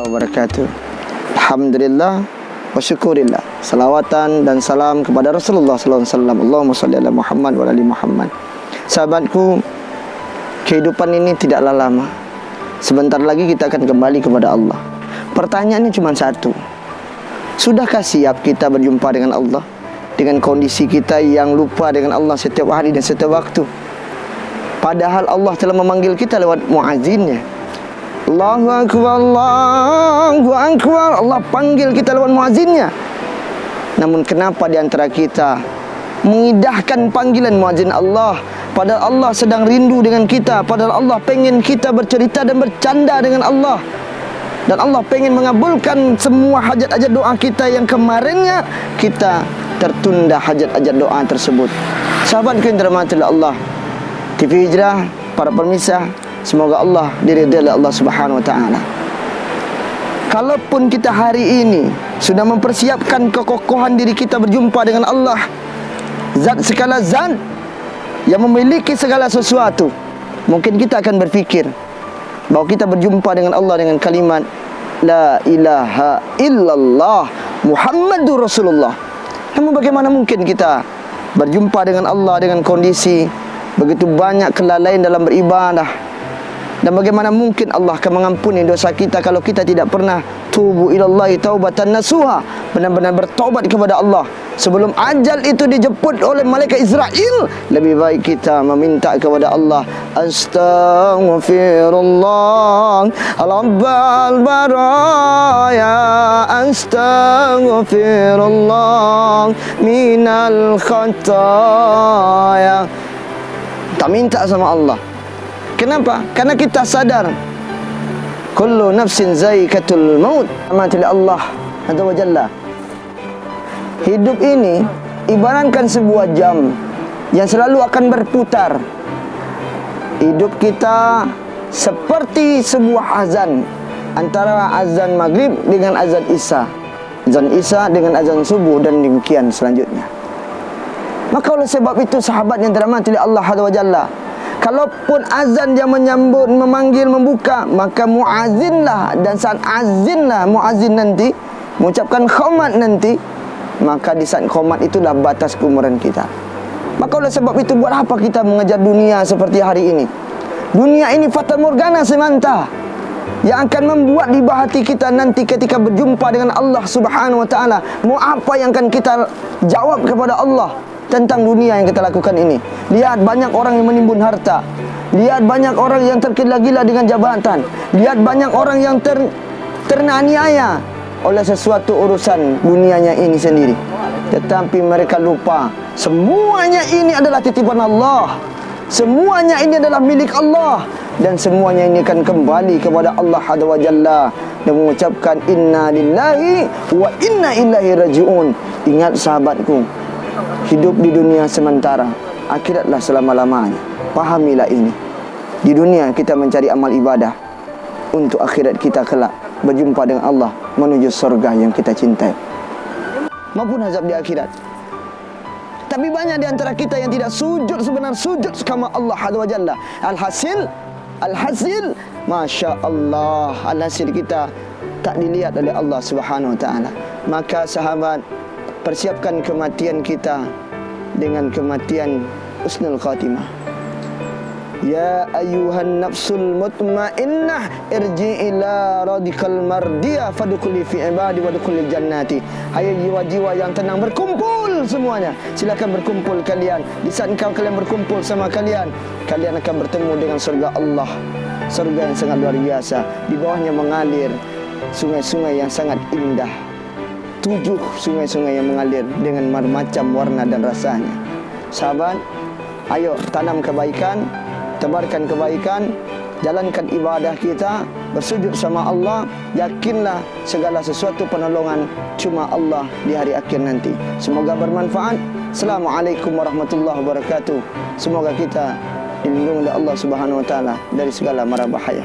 wabarakatuh. Alhamdulillah wa syukurillah. Salawatan dan salam kepada Rasulullah sallallahu alaihi wasallam. Allahumma shalli ala Muhammad wa ala ali Muhammad. Sahabatku, kehidupan ini tidaklah lama. Sebentar lagi kita akan kembali kepada Allah. Pertanyaannya cuma satu. Sudahkah siap kita berjumpa dengan Allah? Dengan kondisi kita yang lupa dengan Allah setiap hari dan setiap waktu. Padahal Allah telah memanggil kita lewat muazzinnya. Allahu Akbar, Allahu Akbar. Allah panggil kita lewat muazzinnya. Namun kenapa di antara kita mengindahkan panggilan muazzin Allah, padahal Allah sedang rindu dengan kita, padahal Allah pengen kita bercerita dan bercanda dengan Allah, dan Allah pengen mengabulkan semua hajat-hajat doa kita yang kemarinnya kita tertunda hajat-hajat doa tersebut. Sahabatku yang dirahmati Allah, TV Hijrah, para pemirsa, semoga Allah diridai oleh Allah Subhanahu wa taala. Kalaupun kita hari ini sudah mempersiapkan kekokohan diri kita berjumpa dengan Allah, zat segala zat yang memiliki segala sesuatu, mungkin kita akan berfikir bahwa kita berjumpa dengan Allah dengan kalimat La ilaha illallah Muhammadur Rasulullah. Namun bagaimana mungkin kita berjumpa dengan Allah dengan kondisi begitu banyak kelalaian dalam beribadah? Dan bagaimana mungkin Allah akan mengampuni dosa kita kalau kita tidak pernah tubu ilallahi taubatan nasuha, benar-benar bertobat kepada Allah sebelum ajal itu dijemput oleh malaikat Israel? Lebih baik kita meminta kepada Allah, astaghfirullah rabbal baraya, astaghfirullah minal khataya. Tak minta sama Allah. Kenapa? Karena kita sadar kullu nafsin zaikatul maut, amati Allah azza wa jalla. Hidup ini ibaratkan sebuah jam yang selalu akan berputar. Hidup kita seperti sebuah azan, antara azan maghrib dengan azan isya, azan isya dengan azan subuh, dan demikian selanjutnya. Maka oleh sebab itu sahabat yang dirahmati Allah azza wa jalla, kalaupun azan yang menyambut, memanggil, membuka, maka muazzinlah. Dan saat azinlah muazzin nanti mengucapkan khomat nanti, maka di saat khomat itulah batas keumuran kita. Maka oleh sebab itu, buat apa kita mengejar dunia seperti hari ini? Dunia ini fata morgana semata yang akan membuat riba hati kita nanti ketika berjumpa dengan Allah Subhanahu wa taala. Mau apa yang akan kita jawab kepada Allah tentang dunia yang kita lakukan ini? Lihat banyak orang yang menimbun harta. Lihat banyak orang yang tergila-gila dengan jabatan. Lihat banyak orang yang teraniaya oleh sesuatu urusan dunianya ini sendiri. Tetapi mereka lupa, semuanya ini adalah titipan Allah. Semuanya ini adalah milik Allah. Dan semuanya ini akan kembali kepada Allah azza wa jalla, dan mengucapkan inna lillahi wa inna ilaihi rajiun. Ingat sahabatku, hidup di dunia sementara, akhiratlah selama-lamanya. Pahamilah ini. Di dunia kita mencari amal ibadah untuk akhirat kita kelak berjumpa dengan Allah, menuju surga yang kita cintai maupun azab di akhirat. Tapi banyak di antara kita yang tidak sujud sebenar sujud sama Allah azza wa jalla. Alhasil Masya Allah, alhasil kita tak dilihat oleh Allah Subhanahu wa ta'ala. Maka sahabat, persiapkan kematian kita dengan kematian husnul khatimah. Ya ayyuhan nafsul mutmainnah irji ila radikal mardiyah fadkhuli fi ibadi wadkhulil jannati. Hai jiwa-jiwa yang tenang, berkumpul semuanya. Silakan berkumpul kalian. Di saat kalian berkumpul sama kalian akan bertemu dengan surga Allah. Surga yang sangat luar biasa. Di bawahnya mengalir sungai-sungai yang sangat indah. 7 sungai-sungai yang mengalir dengan macam warna dan rasanya. Sahabat, ayo tanam kebaikan, tebarkan kebaikan, jalankan ibadah kita, bersujud sama Allah. Yakinlah segala sesuatu penolongan cuma Allah di hari akhir nanti. Semoga bermanfaat. Assalamualaikum warahmatullahi wabarakatuh. Semoga kita dilindungi oleh Allah Subhanahu wa taala dari segala mara bahaya.